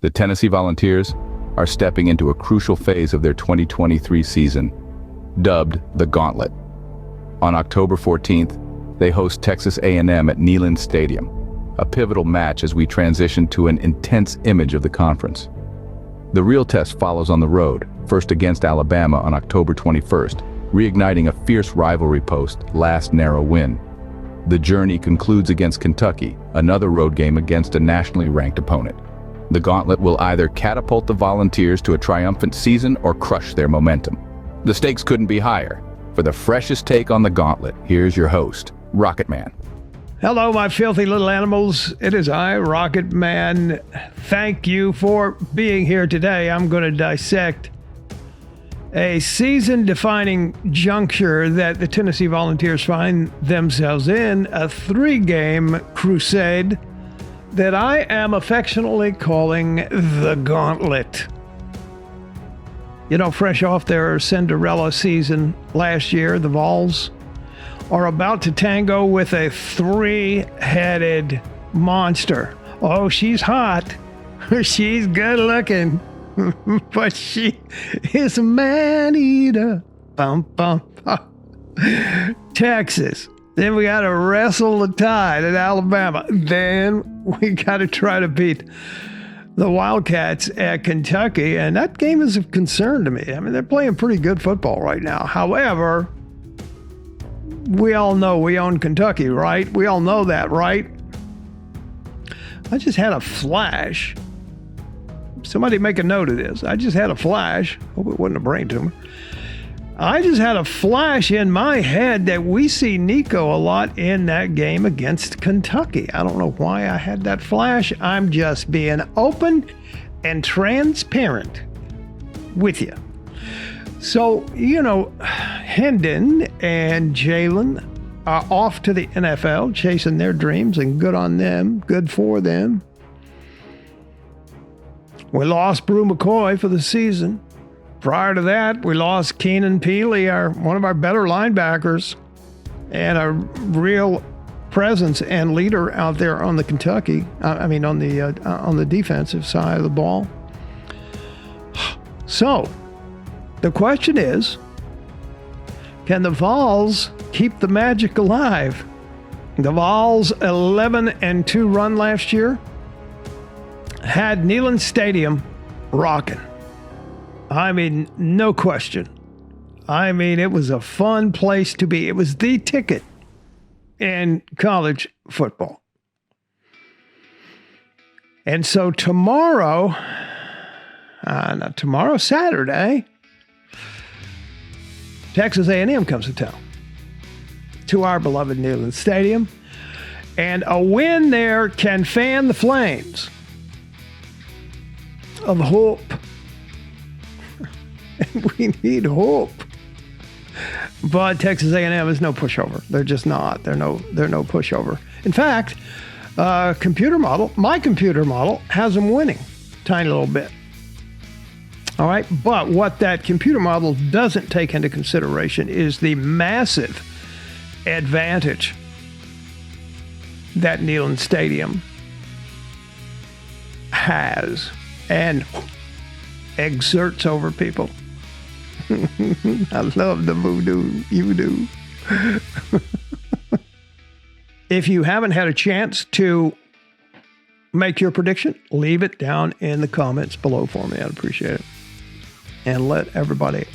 The Tennessee Volunteers are stepping into a crucial phase of their 2023 season, dubbed the Gauntlet. On October 14th, they host Texas A&M at Neyland Stadium, a pivotal match as we transition to an intense image of the conference. The real test follows on the road, first against Alabama on October 21st, reigniting a fierce rivalry post-last narrow win. The journey concludes against Kentucky, another road game against a nationally ranked opponent. The Gauntlet will either catapult the Volunteers to a triumphant season or crush their momentum. The stakes couldn't be higher. For the freshest take on the Gauntlet, here's your host, Rocket Man. Hello, my filthy little animals. It is I, Rocket Man. Thank you for being here today. I'm going to dissect a season-defining juncture that the Tennessee Volunteers find themselves in, a three-game crusade that I am affectionately calling the Gauntlet. You know, fresh off their Cinderella season last year, the Vols are about to tango with a three-headed monster. Oh, she's hot. She's good looking. But she is a man-eater. Bum, bum, bum. Texas. Then we got to wrestle the Tide at Alabama. Then we got to try to beat the Wildcats at Kentucky. And that game is of concern to me. I mean, they're playing pretty good football right now. However, we all know we own Kentucky, right? We all know that, right? I just had a flash. Somebody make a note of this. I just had a flash. Hope it wasn't a brain tumor. I just had a flash in my head that we see Nico a lot in that game against Kentucky. I don't know why I had that flash. I'm just being open and transparent with you. So, you know, Hendon and Jalen are off to the NFL chasing their dreams, and good on them. Good for them. We lost Brew McCoy for the season. Prior to that, we lost Keenan Peely, one of our better linebackers, and a real presence and leader out there on the Kentucky. on the defensive side of the ball. So, the question is, can the Vols keep the magic alive? The Vols' 11-2 run last year had Neyland Stadium rocking. I mean, no question. I mean, it was a fun place to be. It was the ticket in college football. And so Saturday, Texas A&M comes to town to our beloved Neyland Stadium. And a win there can fan the flames of hope. We need hope. But Texas A&M is no pushover. They're just not. They're no pushover. In fact, my computer model has them winning a tiny little bit. All right. But what that computer model doesn't take into consideration is the massive advantage that Neyland Stadium has and exerts over people. I love the voodoo. You do. If you haven't had a chance to make your prediction, leave it down in the comments below for me. I'd appreciate it. And let everybody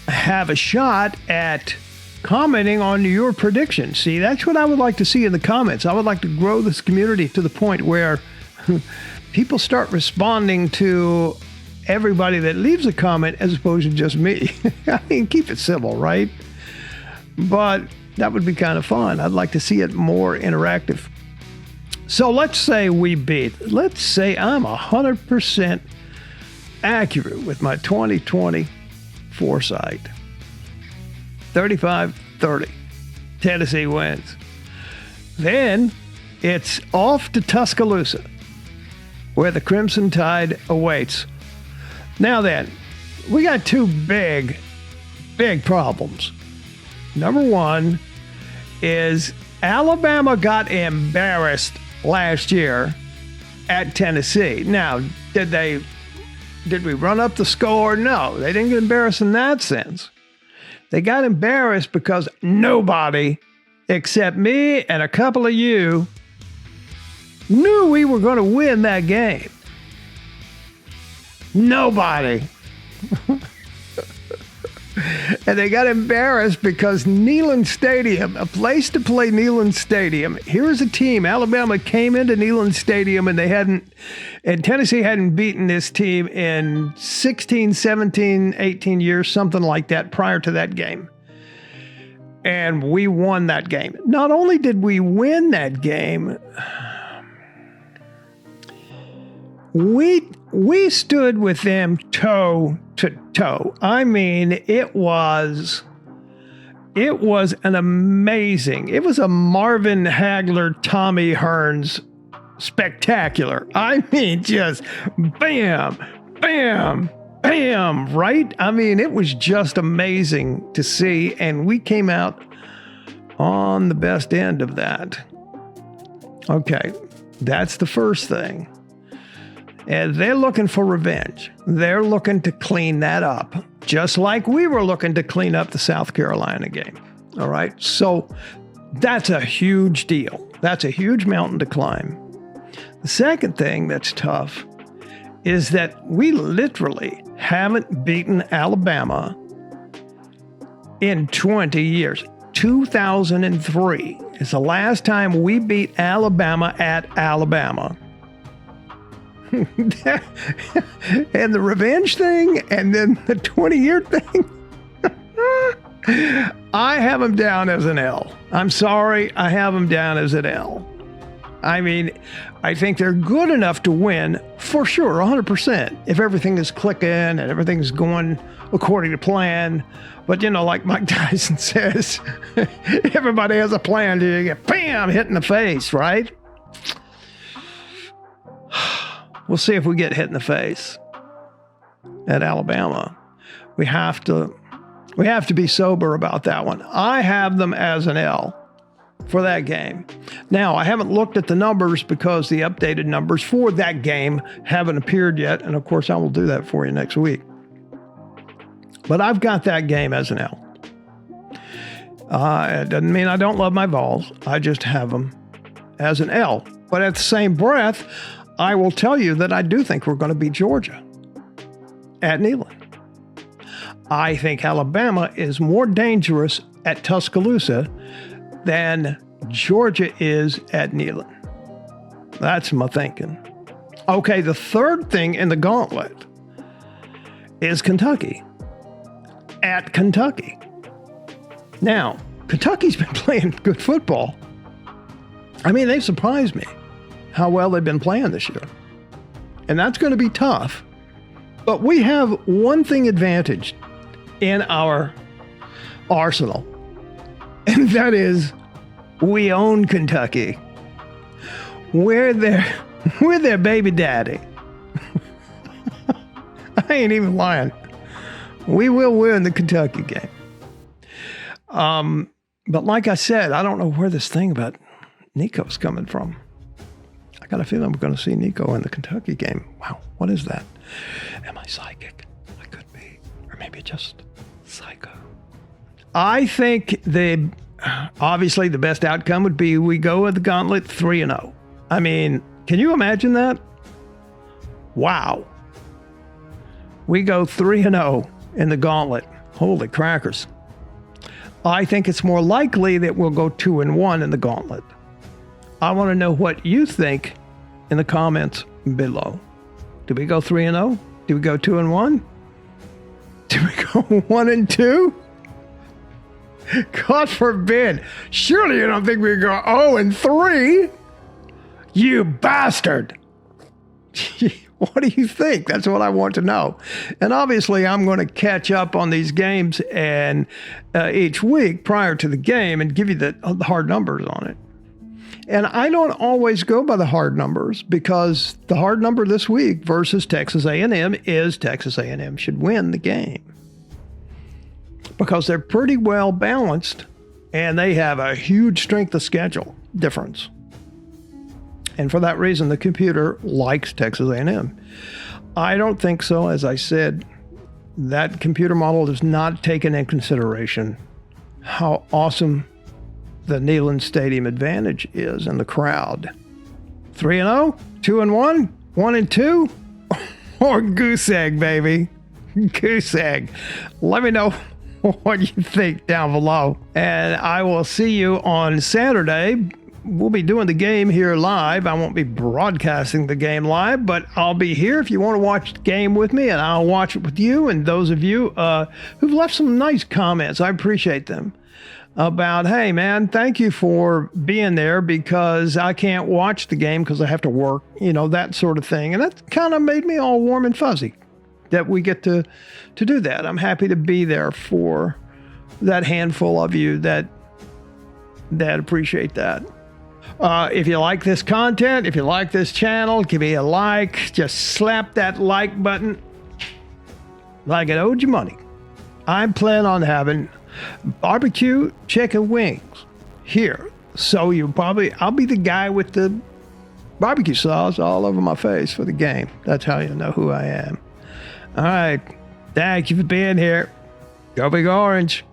have a shot at commenting on your prediction. See, that's what I would like to see in the comments. I would like to grow this community to the point where people start responding to everybody that leaves a comment as opposed to just me. I mean, keep it civil, right? But that would be kind of fun. I'd like to see it more interactive. So let's say we beat. Let's say I'm 100% accurate with my 2020 foresight. 35-30. Tennessee wins. Then it's off to Tuscaloosa, where the Crimson Tide awaits. Now then, we got two big problems. Number one is Alabama got embarrassed last year at Tennessee. Now, did we run up the score? No, they didn't get embarrassed in that sense. They got embarrassed because nobody except me and a couple of you knew we were going to win that game. Nobody. And they got embarrassed because Neyland Stadium, a place to play Neyland Stadium. Here's a team. Alabama came into Neyland Stadium and Tennessee hadn't beaten this team in 16, 17, 18 years, something like that prior to that game. And we won that game. Not only did we win that game, we stood with them toe to toe. I mean, it was an amazing, it was a Marvin Hagler, Tommy Hearns spectacular. I mean, just bam, bam, bam, right? I mean, it was just amazing to see, and we came out on the best end of that. Okay, that's the first thing. And they're looking for revenge. They're looking to clean that up, just like we were looking to clean up the South Carolina game. All right. So that's a huge deal. That's a huge mountain to climb. The second thing that's tough is that we literally haven't beaten Alabama in 20 years. 2003 is the last time we beat Alabama at Alabama. And the revenge thing, and then the 20-year thing. I have them down as an L. I'm sorry, I have them down as an L. I mean, I think they're good enough to win for sure, 100%, if everything is clicking and everything's going according to plan. But, you know, like Mike Tyson says, everybody has a plan till you get, bam, hit in the face, right? We'll see if we get hit in the face at Alabama. We have to be sober about that one. I have them as an L for that game. Now, I haven't looked at the numbers because the updated numbers for that game haven't appeared yet. And of course, I will do that for you next week. But I've got that game as an L. It doesn't mean I don't love my Vols. I just have them as an L. But at the same breath, I will tell you that I do think we're going to beat Georgia at Neyland. I think Alabama is more dangerous at Tuscaloosa than Georgia is at Neyland. That's my thinking. Okay, the third thing in the gauntlet is Kentucky. At Kentucky. Now, Kentucky's been playing good football. I mean, they've surprised me how well they've been playing this year. And that's going to be tough. But we have one thing advantaged in our arsenal. And that is we own Kentucky. We're their babyDaddy. I ain't even lying. We will win the Kentucky game. But like I said, I don't know where this thing about Nico's coming from. I got a feeling we're going to see Nico in the Kentucky game. Wow, what is that? Am I psychic? I could be. Or maybe just psycho. I think obviously the best outcome would be we go with the Gauntlet 3-0. I mean, can you imagine that? Wow. We go 3-0 in the Gauntlet. Holy crackers. I think it's more likely that we'll go 2-1 in the Gauntlet. I want to know what you think in the comments below. Do we go 3-0? Do we go 2-1? Do we go 1-2? God forbid. Surely you don't think we go 0-3? You bastard. What do you think? That's what I want to know. And obviously, I'm going to catch up on these games and each week prior to the game and give you the hard numbers on it. And I don't always go by the hard numbers because the hard number this week versus Texas A&M is Texas A&M should win the game. Because they're pretty well balanced and they have a huge strength of schedule difference. And for that reason, the computer likes Texas A&M. I don't think so. As I said, that computer model does not take into consideration how awesome the Neyland Stadium advantage is in the crowd. 3-0, 2-1, 1-2, or goose egg, baby. Goose egg. Let me know what you think down below. And I will see you on Saturday. We'll be doing the game here live. I won't be broadcasting the game live, but I'll be here if you want to watch the game with me, and I'll watch it with you. And those of you who've left some nice comments, I appreciate them, about, hey, man, thank you for being there because I can't watch the game because I have to work, that sort of thing. And that kind of made me all warm and fuzzy that we get to do that. I'm happy to be there for that handful of you that appreciate that. If you like this content, if you like this channel, give me a like. Just slap that like button like it owed you money. I plan on having barbecue chicken wings here. So I'll be the guy with the barbecue sauce all over my face for the game. That's how you know who I am. All right. Thank you for being here. Go Big Orange.